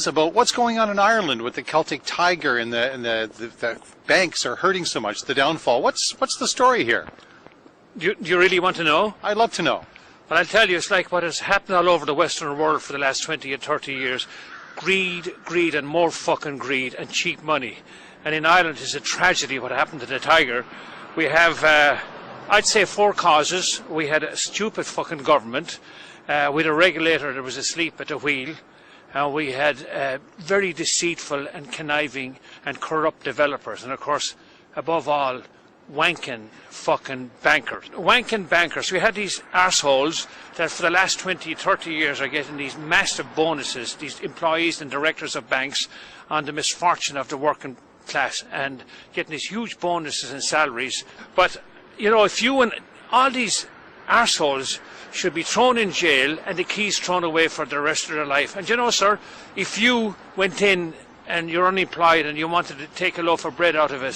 About what's going on in Ireland with the Celtic Tiger and the banks are hurting so much, the downfall. What's the story here? Do you really want to know? I'd love to know. Well, I'll tell you, it's like what has happened all over the Western world for the last 20 and 30 years. Greed, greed, and more fucking greed, and cheap money. And in Ireland, it's a tragedy what happened to the Tiger. We have, I'd say, 4 causes. We had a stupid fucking government. We had a regulator that was asleep at the wheel. We had very deceitful and conniving and corrupt developers. And of course, above all, wanking fucking bankers. Wanking bankers. We had these arseholes that for the last 20, 30 years are getting these massive bonuses, these employees and directors of banks, on the misfortune of the working class, and getting these huge bonuses and salaries. But, you know, if you and all these arseholes should be thrown in jail and the keys thrown away for the rest of their life. And you know, sir, if you went in and you're unemployed and you wanted to take a loaf of bread out of a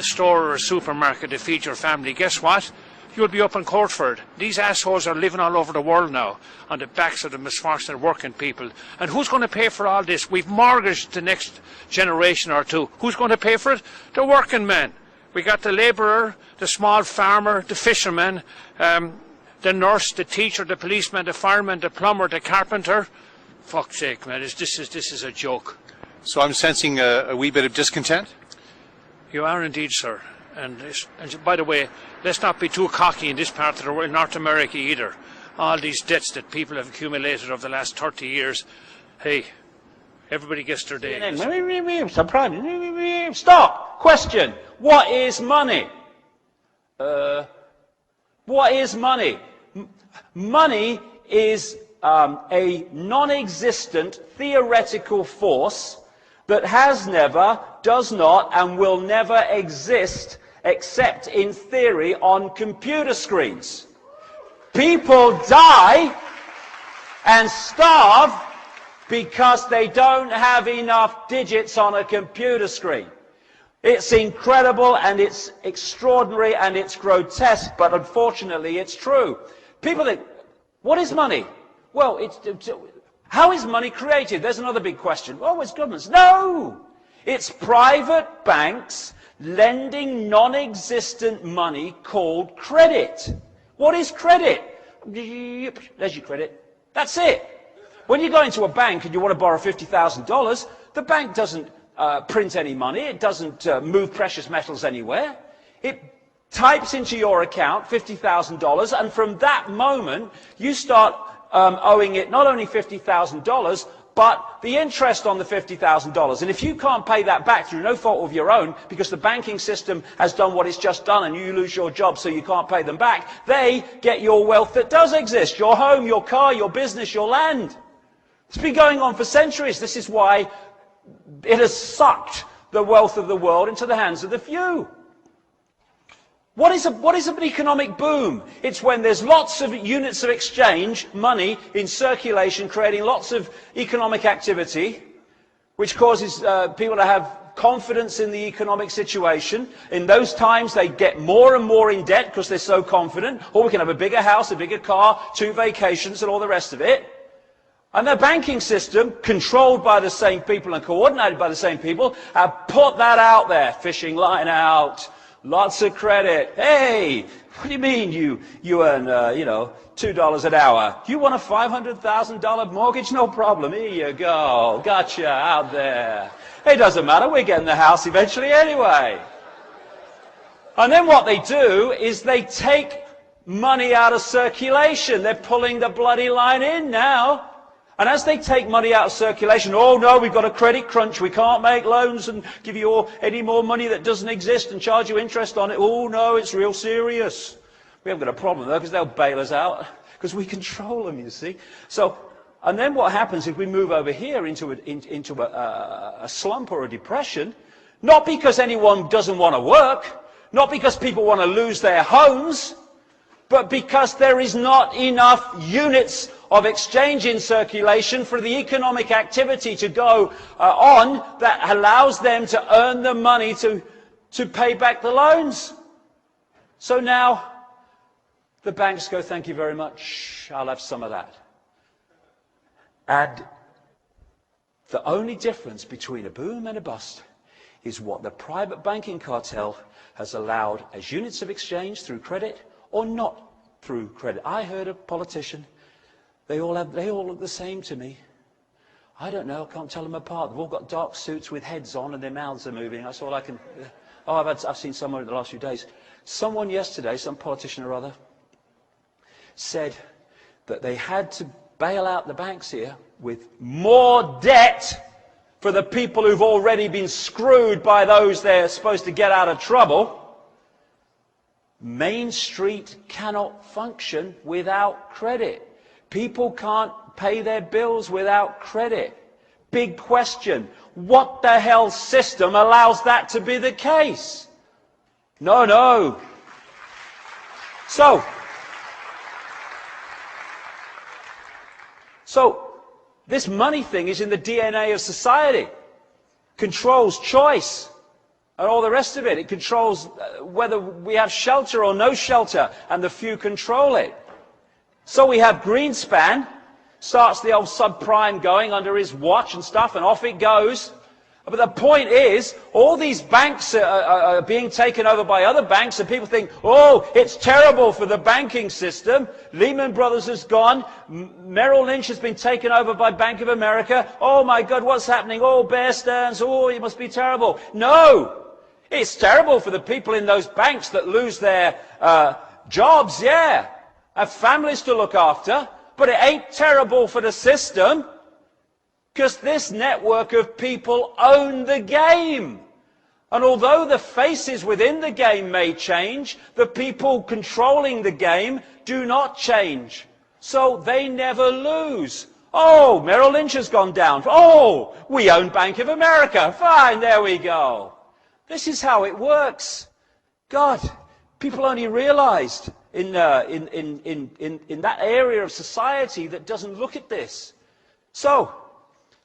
store or a supermarket to feed your family, guess what? You'll be up in court for it. These assholes are living all over the world now on the backs of the misfortunate working people. And who's going to pay for all this? We've mortgaged the next generation or two. Who's going to pay for it? The working man. We got the labourer, the small farmer, the fisherman, the nurse, the teacher, the policeman, the fireman, the plumber, the carpenter. Fuck's sake, man, this is a joke. So I'm sensing a wee bit of discontent? You are indeed, sir. And by the way, let's not be too cocky in this part of the world, North America either. All these debts that people have accumulated over the last 30 years. Hey, everybody gets their day. Stop! Question. What is money? What is money? Money is a non-existent theoretical force that has never, does not, and will never exist except in theory on computer screens. People die and starve because they don't have enough digits on a computer screen. It's incredible and it's extraordinary and it's grotesque, but unfortunately it's true. People think, what is money? Well, how is money created? There's another big question. Oh, it's governments. No! It's private banks lending non-existent money called credit. What is credit? There's your credit. That's it. When you go into a bank and you want to borrow $50,000, the bank doesn't print any money. It doesn't move precious metals anywhere. It types into your account $50,000, and from that moment you start owing it not only $50,000 but the interest on the $50,000. And if you can't pay that back through no fault of your own, because the banking system has done what it's just done and you lose your job so you can't pay them back, they get your wealth that does exist, your home, your car, your business, your land. It's been going on for centuries. This is why it has sucked the wealth of the world into the hands of the few. What is an economic boom? It's when there's lots of units of exchange, money in circulation, creating lots of economic activity, which causes people to have confidence in the economic situation. In those times, they get more and more in debt because they're so confident. Or we can have a bigger house, a bigger car, 2 vacations, and all the rest of it. And the banking system, controlled by the same people and coordinated by the same people, have put that out there. Fishing line out, lots of credit. Hey, what do you mean you earn, $2 an hour? You want a $500,000 mortgage? No problem. Here you go. Gotcha out there. It doesn't matter. We're getting the house eventually anyway. And then what they do is they take money out of circulation. They're pulling the bloody line in now. And as they take money out of circulation, oh no, we've got a credit crunch, we can't make loans and give you any more money that doesn't exist and charge you interest on it. Oh no, it's real serious. We haven't got a problem though, because they'll bail us out, because we control them, you see. So, and then what happens if we move over here into a slump or a depression, not because anyone doesn't want to work, not because people want to lose their homes, but because there is not enough units of exchange in circulation for the economic activity to go on that allows them to earn the money to pay back the loans. So now the banks go, thank you very much, I'll have some of that. And The only difference between a boom and a bust is what the private banking cartel has allowed as units of exchange through credit or not through credit. I heard a politician, they all look the same to me. I don't know, I can't tell them apart. They've all got dark suits with heads on and their mouths are moving. That's all I can... Oh, I've seen someone in the last few days. Someone yesterday, some politician or other, said that they had to bail out the banks here with more debt for the people who've already been screwed by those they're supposed to get out of trouble. Main Street cannot function without credit. People can't pay their bills without credit. Big question. What the hell system allows that to be the case? No, no. So this money thing is in the DNA of society. Controls choice and all the rest of it. It controls whether we have shelter or no shelter, and the few control it. So we have Greenspan, starts the old subprime going under his watch and stuff, and off it goes. But the point is, all these banks are being taken over by other banks, and people think, oh, it's terrible for the banking system. Lehman Brothers has gone. Merrill Lynch has been taken over by Bank of America. Oh, my God, what's happening? Oh, Bear Stearns. Oh, it must be terrible. No, it's terrible for the people in those banks that lose their jobs, yeah, have families to look after. But it ain't terrible for the system, because this network of people own the game. And although the faces within the game may change, the people controlling the game do not change. So they never lose. Oh, Merrill Lynch has gone down. Oh, we own Bank of America. Fine, there we go. This is how it works. God, people only realized in that area of society that doesn't look at this. So,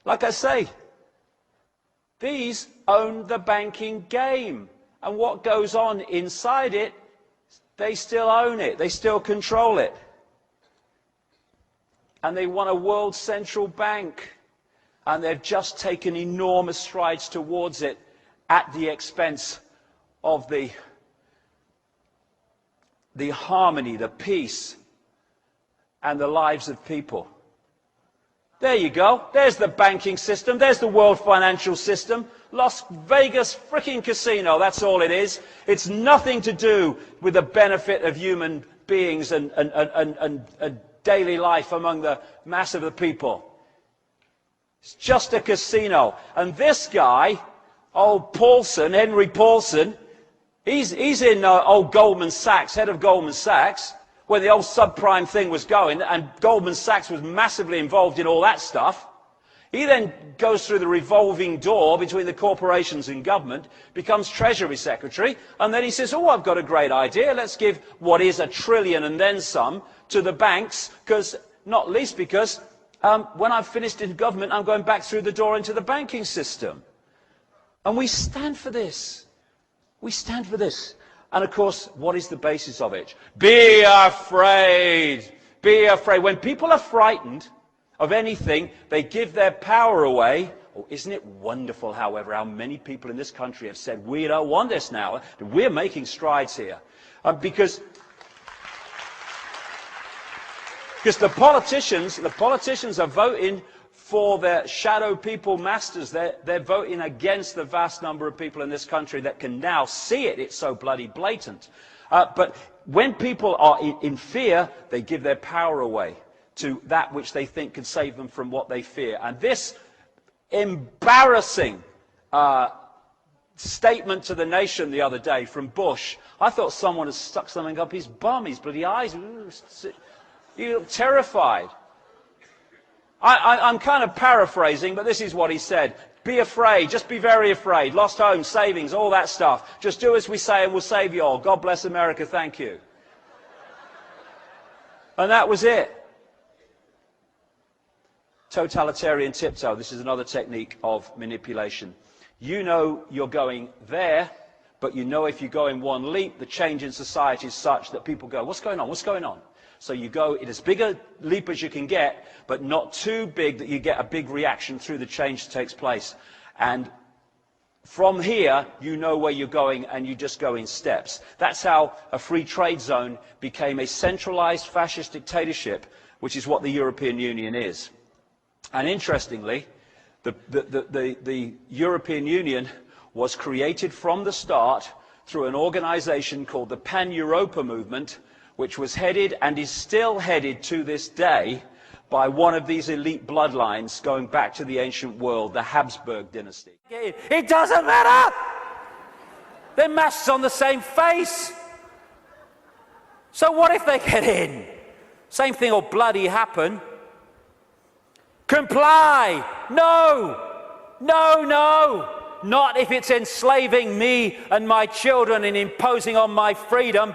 like I say, these own the banking game. And what goes on inside it, they still own it. They still control it. And they want a world central bank. And they've just taken enormous strides towards it at the expense of the harmony, the peace, and the lives of people. There you go. There's the banking system. There's the world financial system. Las Vegas frickin' casino. That's all it is. It's nothing to do with the benefit of human beings and daily life among the mass of the people. It's just a casino. And this guy, old Paulson, Henry Paulson, he's in old Goldman Sachs, head of Goldman Sachs, when the old subprime thing was going, and Goldman Sachs was massively involved in all that stuff. He then goes through the revolving door between the corporations and government, becomes Treasury Secretary, and then he says, oh, I've got a great idea. Let's give what is $1 trillion and then some to the banks, not least because when I've finished in government, I'm going back through the door into the banking system. And we stand for this. We stand for this. And of course, what is the basis of it? Be afraid. Be afraid. When people are frightened of anything, they give their power away. Oh, isn't it wonderful, however, how many people in this country have said, we don't want this now. We're making strides here. Because the politicians are voting for their shadow people masters. They're voting against the vast number of people in this country that can now see it. It's so bloody blatant. But when people are in fear, they give their power away to that which they think can save them from what they fear. And this embarrassing statement to the nation the other day from Bush, I thought someone had stuck something up his bum, his bloody eyes. You look terrified. I'm kind of paraphrasing, but this is what he said. Be afraid, just be very afraid. Lost homes, savings, all that stuff. Just do as we say and we'll save you all. God bless America, thank you. And that was it. Totalitarian tiptoe. This is another technique of manipulation. You know you're going there, but you know if you go in one leap, the change in society is such that people go, what's going on? What's going on? So you go in as big a leap as you can get, but not too big that you get a big reaction through the change that takes place. And from here, you know where you're going, and you just go in steps. That's how a free trade zone became a centralized fascist dictatorship, which is what the European Union is. And interestingly, the European Union was created from the start through an organization called the Pan-Europa Movement, which was headed and is still headed to this day by one of these elite bloodlines going back to the ancient world, the Habsburg dynasty. It doesn't matter! They're masks on the same face. So what if they get in? Same thing will bloody happen. Comply! No! No, no! Not if it's enslaving me and my children and imposing on my freedom.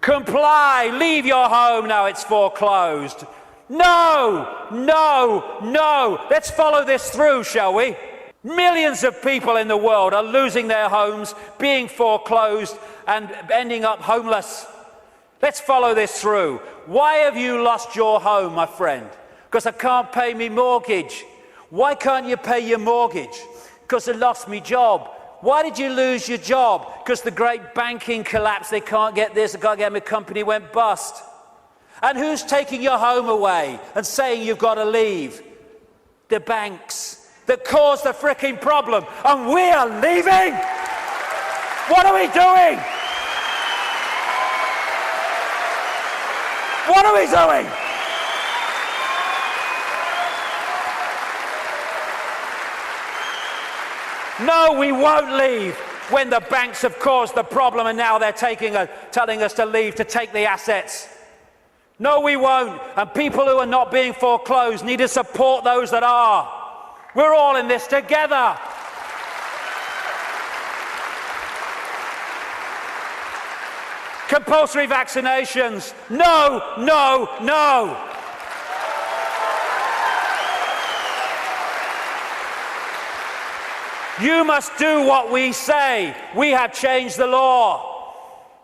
Comply! Leave your home now it's foreclosed. No! No! No! Let's follow this through, shall we? Millions of people in the world are losing their homes, being foreclosed, and ending up homeless. Let's follow this through. Why have you lost your home, my friend? Because I can't pay me mortgage. Why can't you pay your mortgage? Because I lost my job. Why did you lose your job? Because the great banking collapse, they can't get this, they can't get my company went bust. And who's taking your home away and saying you've got to leave? The banks that caused the fricking problem. And we are leaving? What are we doing? What are we doing? No, we won't leave when the banks have caused the problem and now they're telling us to leave to take the assets. No, we won't. And people who are not being foreclosed need to support those that are. We're all in this together. Compulsory vaccinations. No, no, no. You must do what we say. We have changed the law.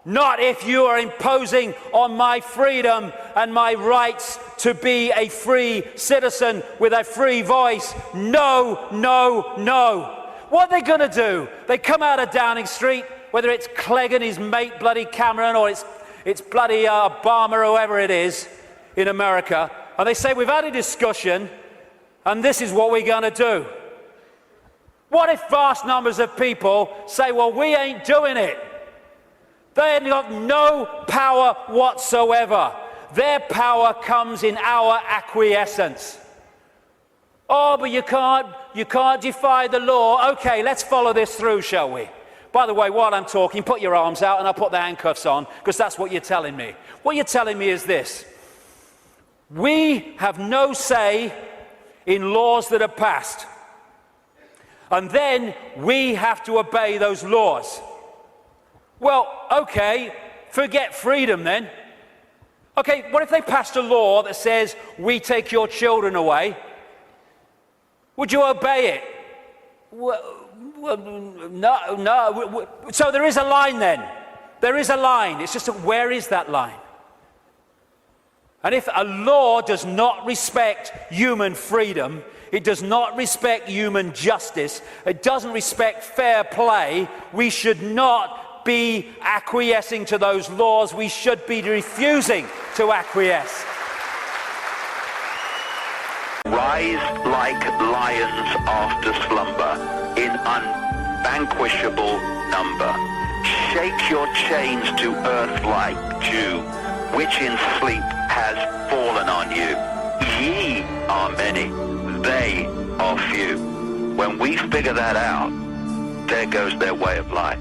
Not if you are imposing on my freedom and my rights to be a free citizen with a free voice. No, no, no. What are they going to do? They come out of Downing Street, whether it's Clegg and his mate bloody Cameron or it's bloody Obama or whoever it is in America, and they say, we've had a discussion and this is what we're going to do. What if vast numbers of people say, well, we ain't doing it? They have got no power whatsoever. Their power comes in our acquiescence. Oh, but you can't defy the law. Okay, let's follow this through, shall we? By the way, while I'm talking, put your arms out and I'll put the handcuffs on, because that's what you're telling me. What you're telling me is this. We have no say in laws that are passed. And then we have to obey those laws. Well, okay, forget freedom then. Okay, what if they passed a law that says, we take your children away? Would you obey it? Well, no. So there is a line then. There is a line. It's just, where is that line? And if a law does not respect human freedom, it does not respect human justice, it doesn't respect fair play, we should not be acquiescing to those laws. We should be refusing to acquiesce. Rise like lions after slumber, in unvanquishable number. Shake your chains to earth like dew, which in sleep has fallen on you. Ye are many, they are few. When we figure that out, there goes their way of life.